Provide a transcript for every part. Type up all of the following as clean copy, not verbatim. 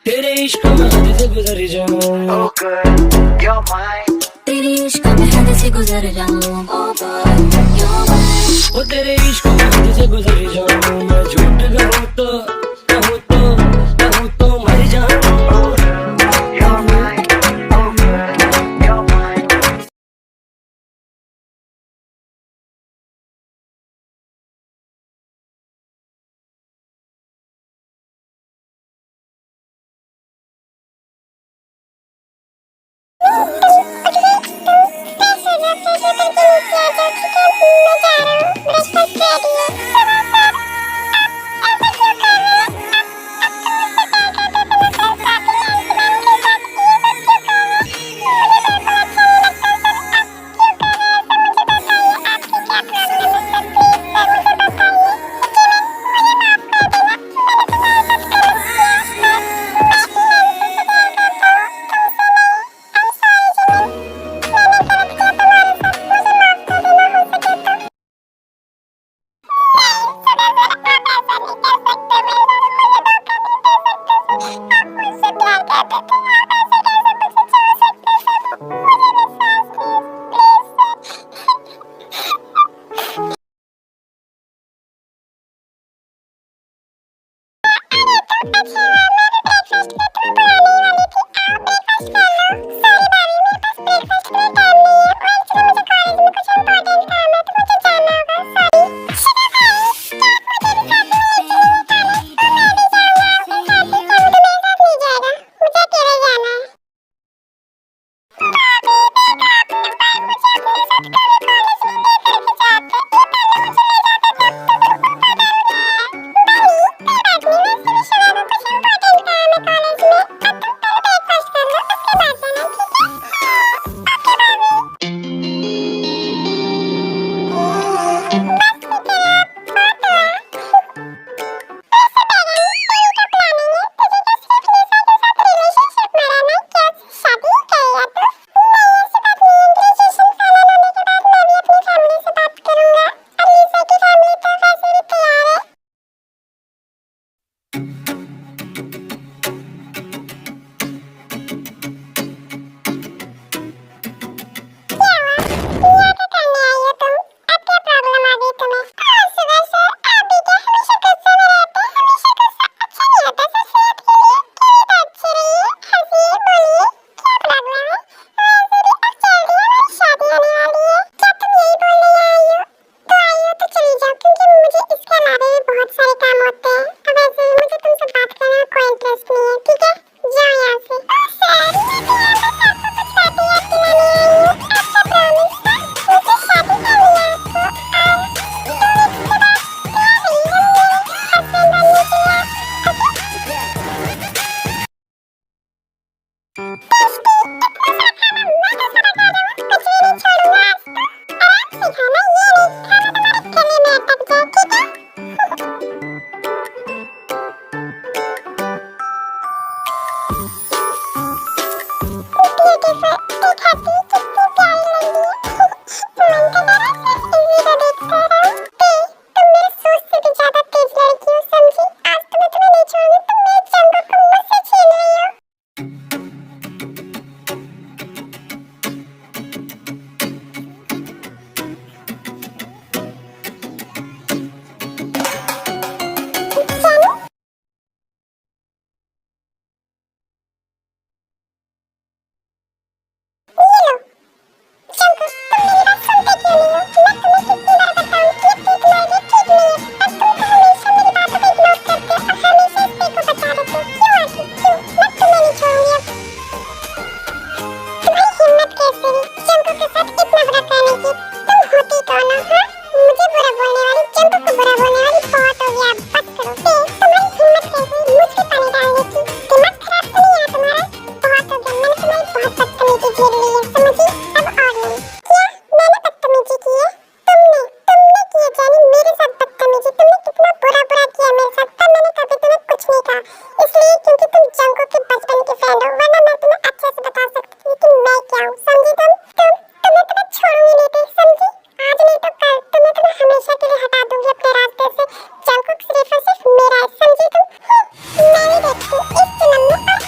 तेरे इश्क में हद से गुजर जाऊं। Oh girl, you're mine. तेरे इश्क में हद से गुजर जाऊं। Oh boy, you're mine. वो तेरे इश्क में हद से गुजर जाऊं। मैं झूठ कहूँ तो मर जाऊं। Oh girl, you're mine. Oh girl, you're mine. सिर्फ और सिर्फ मेरा है, समझी तुम? मैंने देखी इस जन्म में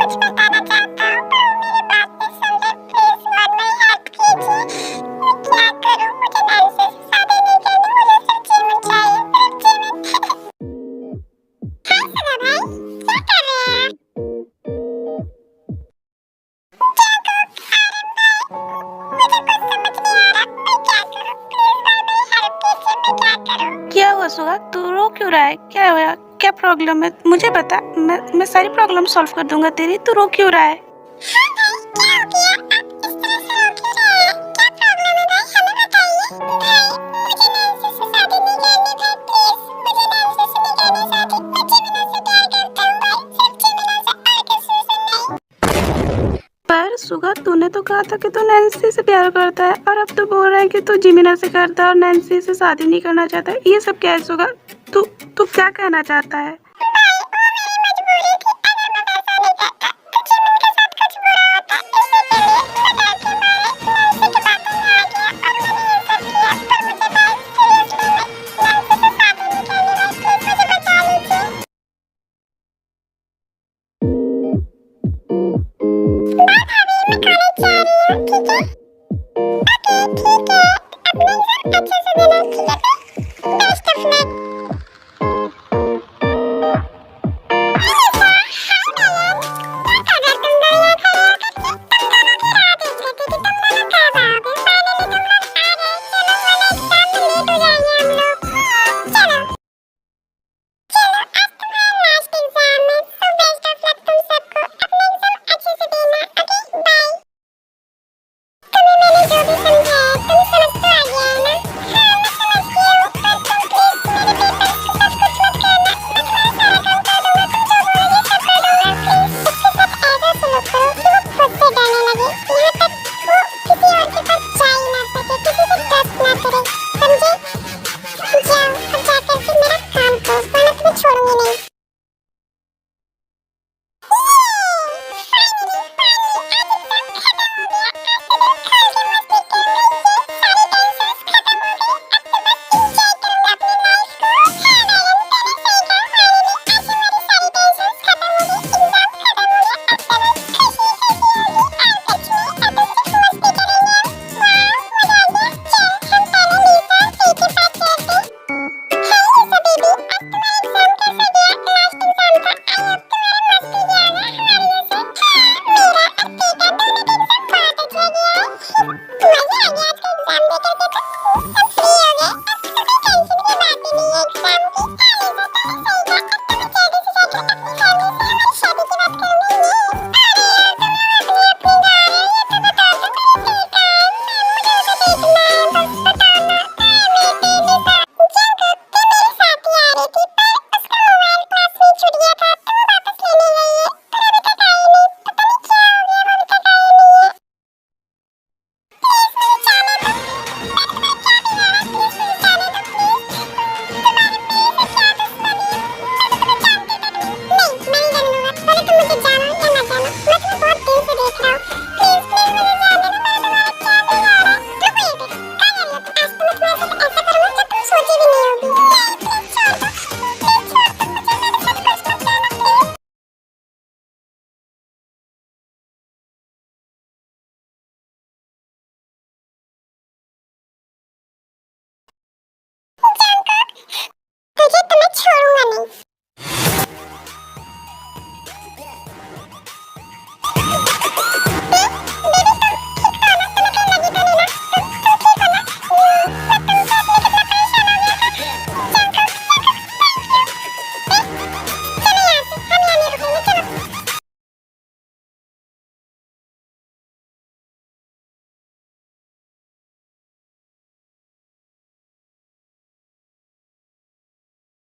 सच बताना चाहता हूँ, पर वो मेरी बात नहीं सुन रहे। प्लीज और मेरी हेल्प कीजिए। मैं क्या करूँ? मुझे नैन्सी से शादी नहीं करनी, मुझे सिर्फ जीवन चाहिए, सिर्फ जीवन। हाय सुगा भाई, क्या कर रहे हैं आप? क्या हुआ सुहा? तू रो क्यों रहा है? क्या हुआ? क्या प्रॉब्लम है? मुझे बता, मैं सारी प्रॉब्लम सॉल्व कर दूंगा तेरी। तू रो क्यों रहा है? पर सुगा, तूने तो कहा था कि तू नैन्सी से प्यार करता है, और अब तो बोल रहा है कि तू जिमिना से करता है और नैन्सी से शादी नहीं करना चाहता है। ये सब क्या है सुगा? तू तू क्या कहना चाहता है?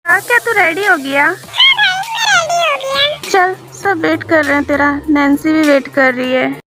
हाँ, क्या तू रेडी हो गया? चल, सब वेट कर रहे हैं तेरा। नैन्सी भी वेट कर रही है।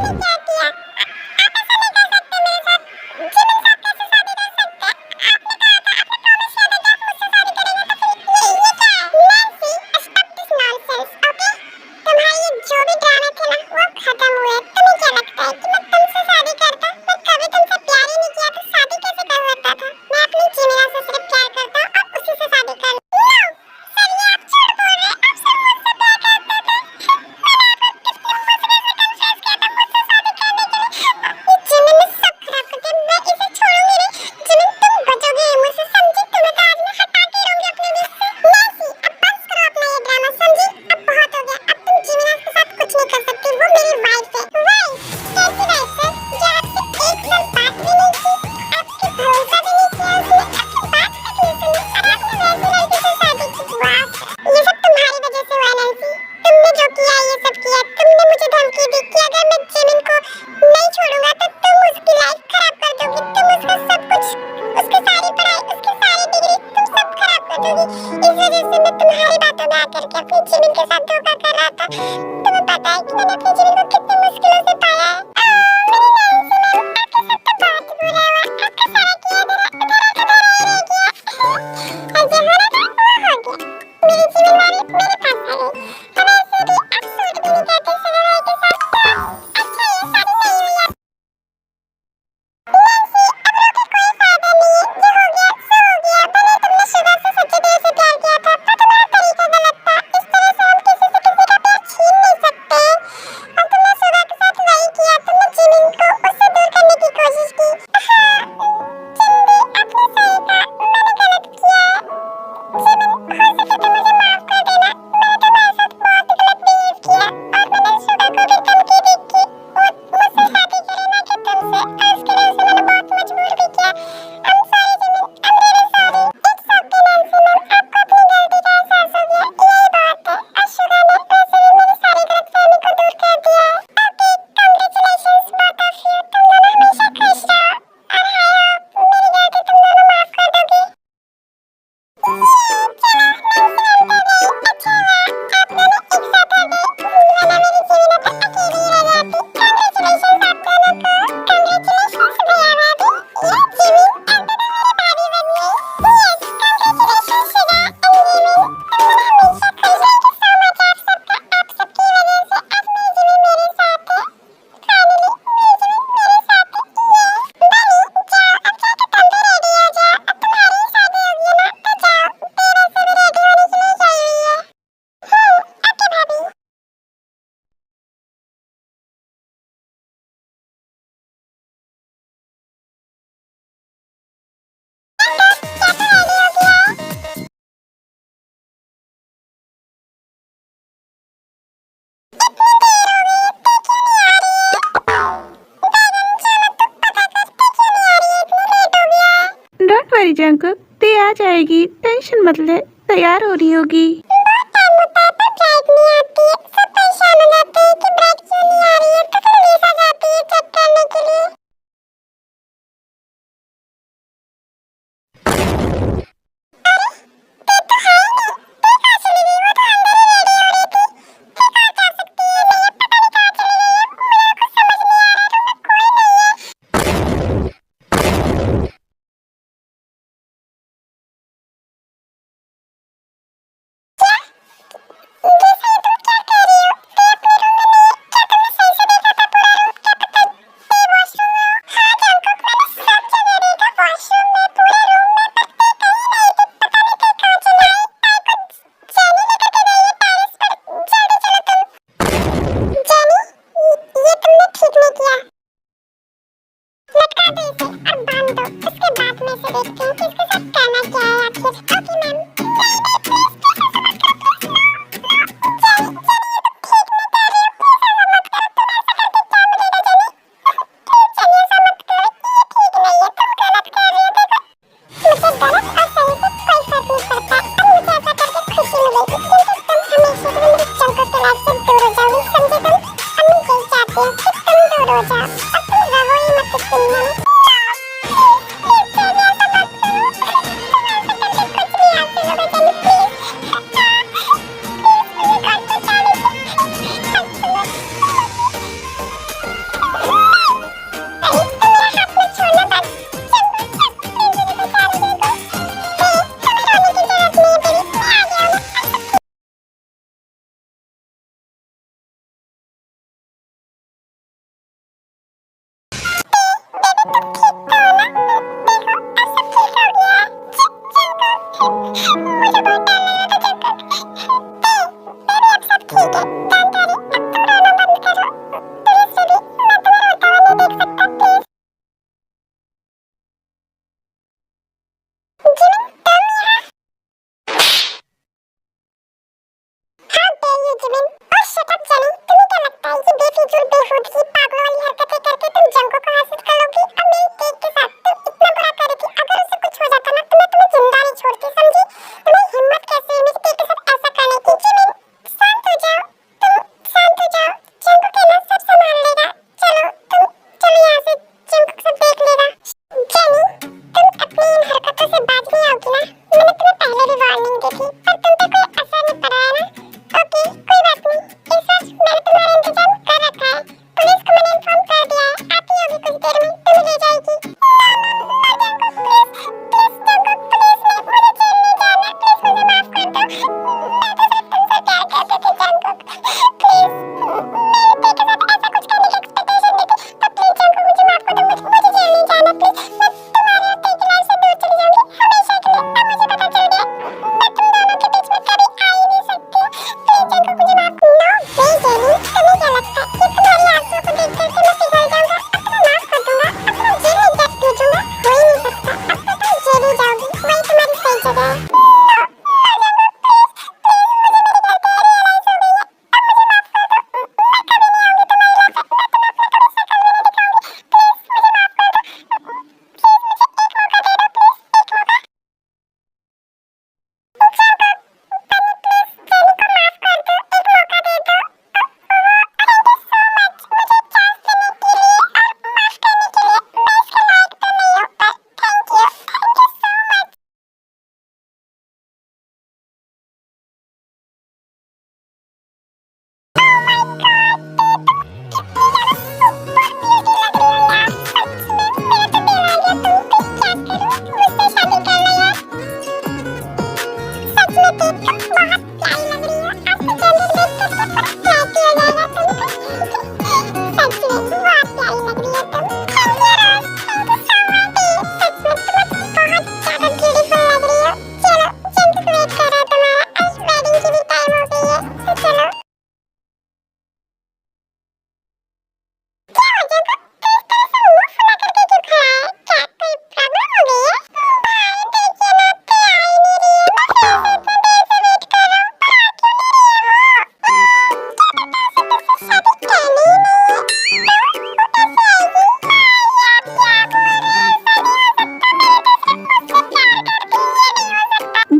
क्या किया? आप ऐसा नहीं कर सकते मेरे साथ। जिमिन साहब कैसे शादी कर सकते हैं? आपने कहा था, आपने प्रॉमिस किया था कि आप मुझसे शादी करेंगे, तो फिर ये क्या है? Nancy, stop this nonsense, okay? तुम्हारे ये जो भी ड्रामे थे ना, वो खत्म हुए। तुम्हें क्या लगता है कि मैं तुमसे शादी करता? मैं कभी तुमसे प्यार ही नहीं किया, तो शादी कैसे कर सकता था? मैं अपनी जिमिना से सिर्फ प्यार करता हूँ और उसी से शादी कर नो सर, ये आप झूठ बोल रहे हैं। आप सिर्फ मुझसे प्यार करते थे। मैंने आपको कितनी मुश्किल से कन्विंस किया था मुझसे शादी करने के लिए। ये जिमिन ने सब खराब कर दिया। मैं इसे छोड़ूंगी नहीं। जिमिन, तुम बचोगे मुझसे, समझी? तुम्हें तो आज मैं हटा के रहूंगी अपने बीच से। नैन्सी, अब बस करो अपना ये ड्रामा, समझी? अब बहुत हो गया। अब तुम जिमिना के साथ कुछ नहीं कर सकती। वो मेरी वाइफ है। वाइफ? कैसी वाइफ है? जो आपसे एक बार बात भी नहीं की, आपके भरोसा भी नहीं किया उसने, आपकी बात तक नहीं सुनी, और आपने वैसी लड़की से शादी की। वाह, ये सब तुम्हारी वजह से हुआ नैन्सी। तुमने जो किया ये सब किया। तुमने मुझे धमकी दी कि अगर मैं जिमिन को नहीं छोड़ूंगा तो तुम उसकी लाइफ खराब कर दोगी। तुम उसका सब कुछ, उसकी सारी पढ़ाई, उसकी सारी डिग्री, तुम सब खराब कर दोगी। इस वजह से मैं तुम्हारी बातों में आकर के अपनी जिमिन के साथ धोखा कर रहा था। तुम्हें पता है कि मैंने अपनी जिमिन को कितनी मुश्किलों से पाया है। मेरी नैन्सी मैम, आपके साथ तो बहुत बुरा हुआ। आपका सारा किया धरा ही रह गया। और जो होना था वो हो गया। मेरी जिम्मेदारी मेरे पास आ गई। और वैसे भी आप सूट भी नहीं कहते सलवार के साथ, तो अच्छा ये शादी नहीं हुई है। नैन्सी, अब रो के कोई फायदा नहीं है। जो हो गया सो हो गया। भले तुमने शुगर से सच्चे दिल से प्यार किया था, पर तुम्हारा तरीका गलत था। इस तरह से हम किसी से किसी का प्यार छीन नहीं सकते। और तुमने शुगर के साथ वही किया। तुमने जिमिन को उससे दूर करने की कोशिश की। हाँ, जिंदी, आपने सही कहा। मैंने गलत किया है। जिमिन, हो सके तो मुझे माफ कर देना। मैंने तुम्हारे साथ बहुत गलत बिहेव किया, और मैंने शुगर को भी धमकी दी कि वो मुझसे शादी करे ना कि तुमसे, और उसके लिए उसे मैंने बहुत मजबूर भी किया। I'm sorry Jimin, I'm really sorry. It's okay Nancy ma'am, आपको अपनी गलती का एहसास हो गया, यही बात है। और शुगर ने वैसे भी मेरी सारी गलतफहमी को दूर कर दिया है। Okay, congratulations both of you. तुम दोनों हमेशा खुश रहो, और I hope मेरी गलती तुम दोनों माफ कर दोगे। डोंट वरी जंकुक, ते आ जाएगी, टेंशन मत ले, तैयार हो रही होगी। बहुत टाइम होता है पर ब्राइड नहीं आती है। सब परेशान हो जाते हैं कि ब्राइड क्यों नहीं आ रही है, तो फिर वीसा जाती है चेक करने के लिए।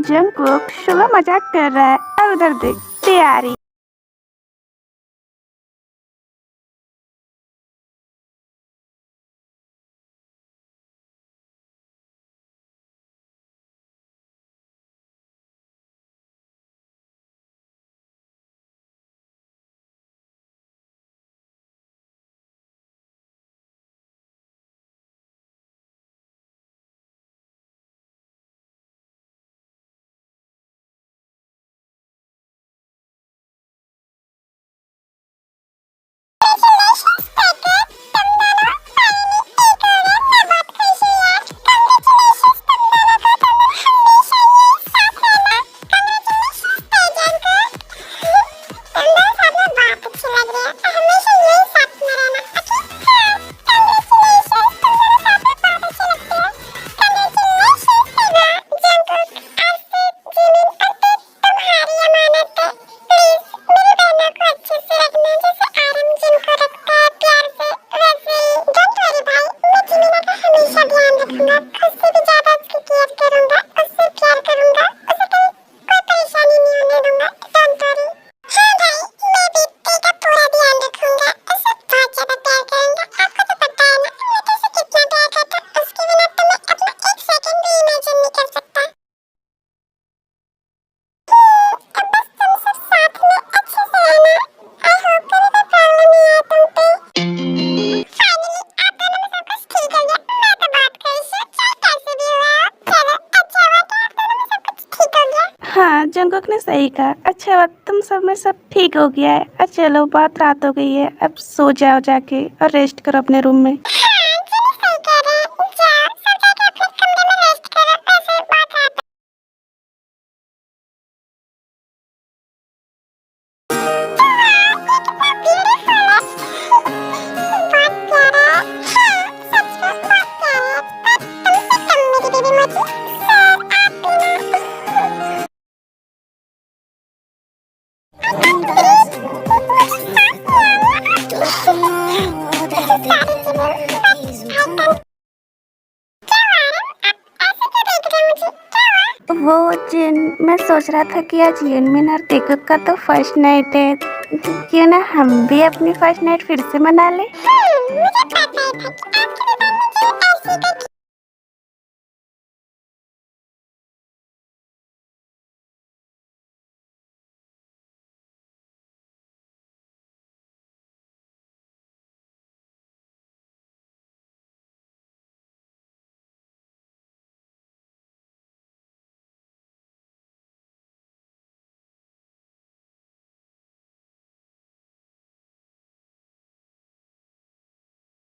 जंगकुक शुगा मजाक कर रहा है और उधर देख तैयारी। हाँ जंगकुक ने सही कहा। अच्छा बात तुम सब में सब ठीक हो गया है। अब चलो बहुत रात हो गई है, अब सो जाओ जाके और रेस्ट करो अपने रूम में। हाँ, जिन्हें सही कह सोच रहा था कि आज यनमिन और तेकुक का तो फर्स्ट नाइट है, क्यों ना हम भी अपनी फर्स्ट नाइट फिर से मना ले। मुझे पता ही था कि आपकी दुकान में ये ऐसी का